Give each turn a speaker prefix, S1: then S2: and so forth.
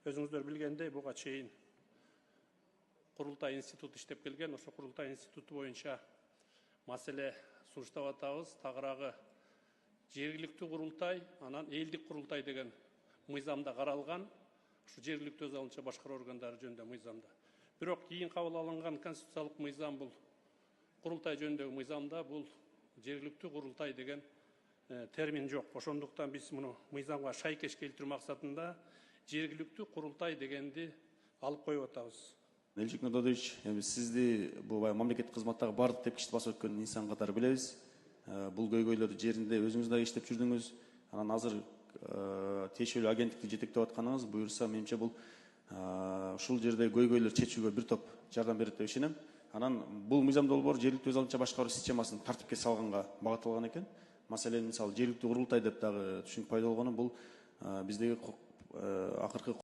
S1: өзүңүздөр билгендей буга чейин Курултай институту иштеп келген. Ошо Курултай институту боюнча маселе сунуштап атабыз. Тагыраагы жергиликтүү курултай, анан элдик курултай деген мыйзамда каралган. Ушу жергиликтүү өз алынча башкаруу органдары жөнүндө мыйзамда. Бирок кийин кабыл алынган конституциялык мыйзам бул курултай жөнүндөгү мыйзамда бул жергиликтүү курултай деген термин жок. Ошондуктан биз муну мыйзамга шайкеш келтирүү максатында жергиликтүү курултай дегенди алып коюп атабыз.
S2: Элжик Нурдодович, сизди бул мамлекеттик кызматтагы бардык тепкичти басып өткөн инсан катары билебиз. Бул көйгөйлөр жеринде өзүңүз да иштеп жүрдүңүз. Анан азыр тиешелүү агенттикти жетектеп атканыңыз буюрса, менимче бул ушул жерде көйгөйлөр чечүүгө бир топ жардам берет деп ишенем. Анан бул мыйзам долбоор жергиликтүү өз алынча башкаруу системасын тартипке салганга багытталган экен. Маселен, мисалы жергиликтүү курултай деп дагы түшүнүк пайда болгону бул биздеги акыркы